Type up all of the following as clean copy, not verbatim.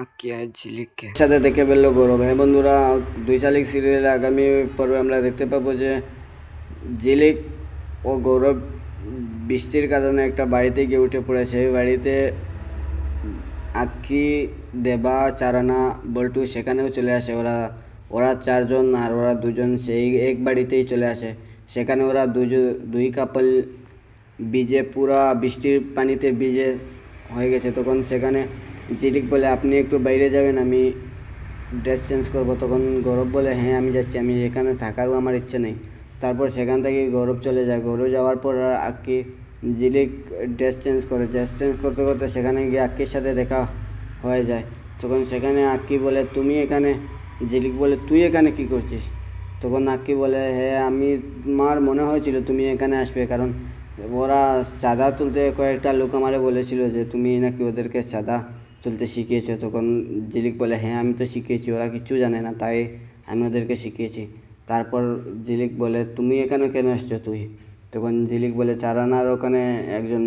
আঁকি আর ঝিলিককে সাথে দেখে ফেললো গৌরব। হ্যাঁ বন্ধুরা, 2 শালিক সিরিয়ালে আগামী পর্বে আমরা দেখতে পাবো যে ঝিলিক ও গৌরব বৃষ্টির কারণে একটা বাড়িতে গিয়ে উঠে পড়েছে। এই বাড়িতে আঁকি, দেবা, চারানা, বল্টু সেখানেও চলে আসে। ওরা 4 জন আর ওরা 2 জন সেই এক বাড়িতেই চলে আসে। সেখানে ওরা দুই কাপল ভিজে, পুরা বৃষ্টির পানিতে ভিজে হয়ে গেছে। তখন সেখানে ঝিলিক বলে, আপনি একটু বাইরে যাবেন, আমি ড্রেস চেঞ্জ করবো। তখন গৌরব বলে, হ্যাঁ আমি যাচ্ছি, আমি এখানে থাকারও আমার ইচ্ছে নেই। তারপর সেখান থেকে গৌরব চলে যায়। গৌরব যাওয়ার পর আক্কি ঝিলিক ড্রেস চেঞ্জ করতে করতে সেখানে গিয়ে আক্কির সাথে দেখা হয়ে যায়। তখন সেখানে আক্কি বলে, তুমি এখানে, ঝিলিক বলে, তুই এখানে কী করছিস? তখন আক্কি বলে, হ্যাঁ আমি, তোমার মনে হয়েছিল তুমি এখানে আসবে, কারণ ওরা চাঁদা তুলতে কয়েকটা লোক আমারে বলেছিল যে তুমি নাকি ওদেরকে চাঁদা তুলতে শিখিয়েছো। তখন ঝিলিক বলে, হ্যাঁ আমি তো শিখিয়েছি, ওরা কিচ্ছু জানে না, তাই আমি ওদেরকে শিখিয়েছি। তারপর ঝিলিক বলে, তুমি এখানে কেন এসছো তুই? তখন ঝিলিক বলে, চারানার ওখানে একজন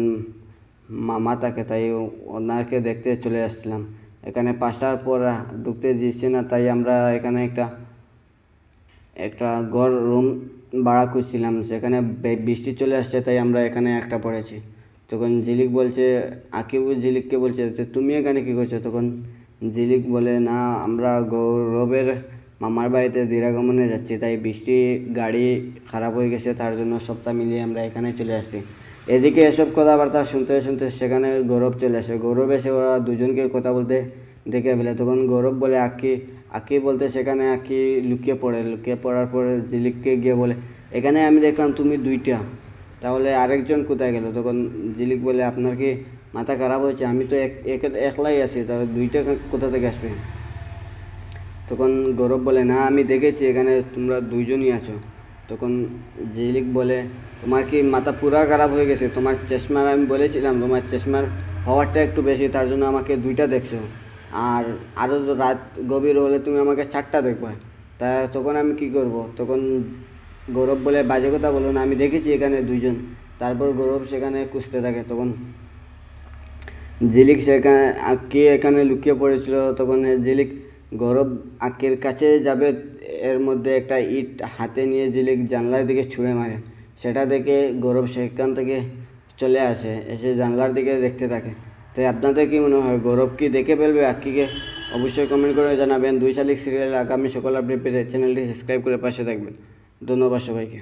মামা থাকে, তাই ওনাকে দেখতে চলে আসছিলাম। এখানে 5টার পর ঢুকতে দিচ্ছে না, তাই আমরা এখানে একটা ঘর রুম ভাড়া করছিলাম। সেখানে বৃষ্টি চলে আসছে, তাই আমরা এখানে একটা পড়েছি। তখন ঝিলিক বলছে, আকিব ঝিলিককে বলছে, তুমি এখানে কী করছো? তখন ঝিলিক বলে, না আমরা গৌরবের মামার বাড়িতে দিরাগমনে যাচ্ছি, তাই বৃষ্টি গাড়ি খারাপ হয়ে গেছে, তার জন্য সবটা মিলিয়ে আমরা এখানে চলে আসছি। এদিকে এসব কথাবার্তা শুনতে শুনতে সেখানে গৌরব চলে আসে। গৌরব এসে ওরা দুজনকে কথা বলতে দেখে ফেলে। তখন গৌরব বলে, আঁকি বলতে সেখানে আঁকি লুকিয়ে পড়ার পর ঝিলিককে গিয়ে বলে, এখানে আমি দেখলাম তুমি 2টা, তাহলে আরেকজন কোথায় গেল? তখন ঝিলিক বলে, আপনার কি মাথা খারাপ হয়েছে? আমি তো একলাই আছি, তাহলে 2টা কোথা থেকে আসবে? তখন গৌরব বলে, না আমি দেখেছি এখানে তোমরা 2জনই আছো। তখন ঝিলিক বলে, তোমার কি মাথা পুরা খারাপ হয়ে গেছে? তোমার চশমার, আমি বলেছিলাম তোমার চশমার পাওয়ারটা একটু বেশি, তার জন্য আমাকে 2টা দেখছো, আর আরও রাত গভীর হলে তুমি আমাকে 4টা দেখবে। তা তখন আমি কি করব? তখন গৌরব বলে, বাজে কথা বলো না, আমি দেখেছি এখানে 2জন। তারপর গৌরব সেখানে খুঁজতে থাকে। তখন ঝিলিক সেখানে আঁকি এখানে লুকিয়ে পড়েছিল। তখন ঝিলিক গৌরব আঁকির কাছে যাবে, এর মধ্যে একটা ইট হাতে নিয়ে ঝিলিক জানলার দিকে ছুঁড়ে মারে। সেটা দেখে গৌরব সেখান থেকে চলে আসে, এসে জানলার দিকে দেখতে থাকে। তাই আপনাদের কী মনে হয়, গৌরব কি দেখে ফেলবে আঁকিকে? অবশ্যই কমেন্ট করে জানাবেন। 2 শালিক সিরিয়ালের আগামী সকল আপডেট পেতে চ্যানেলটি সাবস্ক্রাইব করে পাশে থাকবেন। ধন্যবাদ সবাইকে।